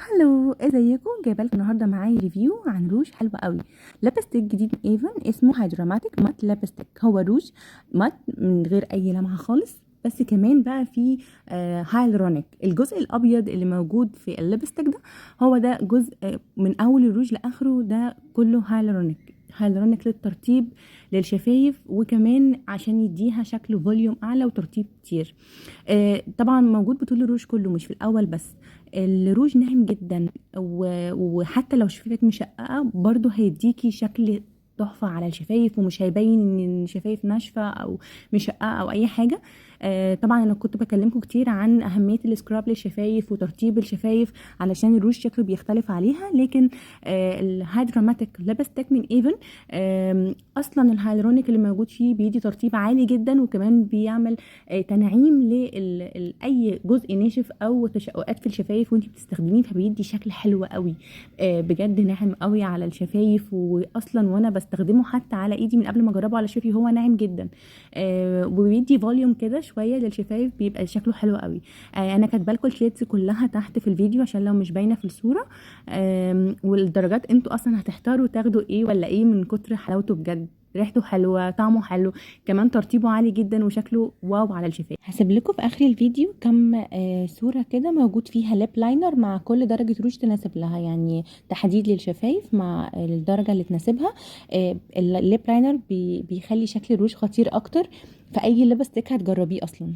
هلو، ازيكم؟ جايبه لكم النهارده معايا ريفيو عن روج حلو قوي. لابستيك جديد من ايفن اسمه هيدراماتيك مات لابستيك. هو روج مات من غير اي لمعه خالص، بس كمان بقى في هايلورونيك. الجزء الابيض اللي موجود في الليبستيك ده هو ده جزء من اول الروج لاخره، ده كله هايلورونيك. هايلورونيك للترطيب للشفايف، وكمان عشان يديها شكل فوليوم اعلى وترطيب كتير. طبعا موجود بطول الروج كله، مش في الاول بس. الروج ناعم جدا، وحتى لو شفايفك مشققه برضو هيديكي شكل تحفه على الشفايف، ومش هيبين ان الشفايف ناشفه او مشققه او اي حاجه. طبعا انا كنت بكلمكم كتير عن اهميه السكراب للشفايف وترطيب الشفايف علشان الروج شكله بيختلف عليها، لكن الهيدراماتيك ليبستيك من ايفن اصلا الهيالورونيك اللي موجود فيه بيدي ترطيب عالي جدا، وكمان بيعمل تنعيم لاي جزء ناشف او تشققات في الشفايف وانت بتستخدميه، فبيدي شكل حلو قوي. بجد ناعم قوي على الشفايف، واصلا وانا بستخدمه حتى على ايدي من قبل ما اجربه على شفايفي هو ناعم جدا. وبيدي فوليوم كده شويه للشفايف، بيبقى شكله حلو قوي. انا كاتبه لكم الشيدز كلها تحت في الفيديو عشان لو مش باينه في الصوره. والدرجات انتوا اصلا هتحتاروا تاخدوا ايه ولا ايه من كتر حلاوته. بجد ريحته حلوه، طعمه حلو، كمان ترطيبه عالي جدا وشكله واو على الشفايف. هسيب لكم في اخر الفيديو كم صوره كده موجود فيها ليب لاينر مع كل درجه روج تناسب لها، يعني تحديد للشفايف مع الدرجه اللي تناسبها. الليب لاينر بيخلي شكل الروج خطير اكتر في اي ليبستيك هتجربيه اصلا.